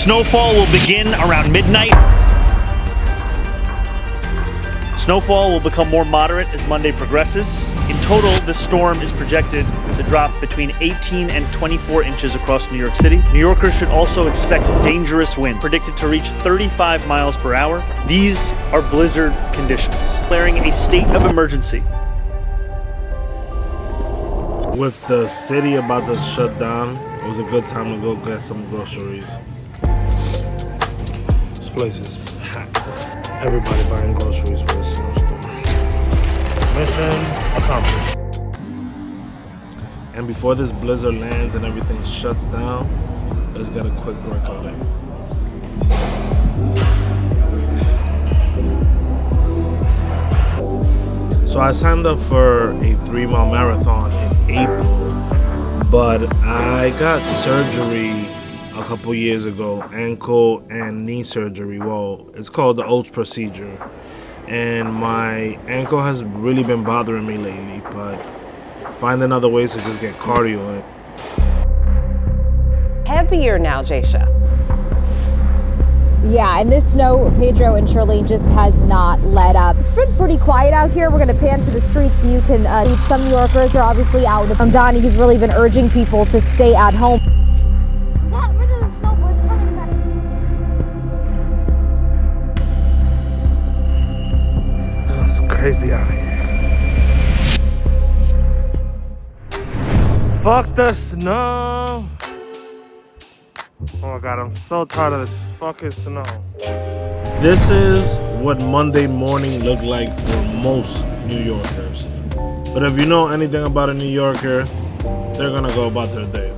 Snowfall will begin around midnight. Snowfall will become more moderate as Monday progresses. In total, this storm is projected to drop between 18 and 24 inches across New York City. New Yorkers should also expect dangerous wind, predicted to reach 35 miles per hour. These are blizzard conditions, declaring a state of emergency. With the city about to shut down, it was a good time to go get some groceries. This place is packed. Everybody buying groceries for the snowstorm. Mission accomplished. And before this blizzard lands and everything shuts down, let's get a quick workout in. So I signed up for a 3-mile marathon in April, but I got surgery a couple years ago, ankle and knee surgery. Well, it's called the Oates procedure. And my ankle has really been bothering me lately, but finding other ways to just get cardio in. Heavier now, Jaysha. Yeah, and this snow, Pedro and Shirley, just has not let up. It's been pretty quiet out here. We're going to pan to the streets so you can meet some New Yorkers are obviously out. Donnie has really been urging people to stay at home. Got rid of the snow, but it's coming back. It's crazy out here. Fuck the snow. Oh my God, I'm so tired of this fucking snow. This is what Monday morning looked like for most New Yorkers. But if you know anything about a New Yorker, they're gonna go about their day.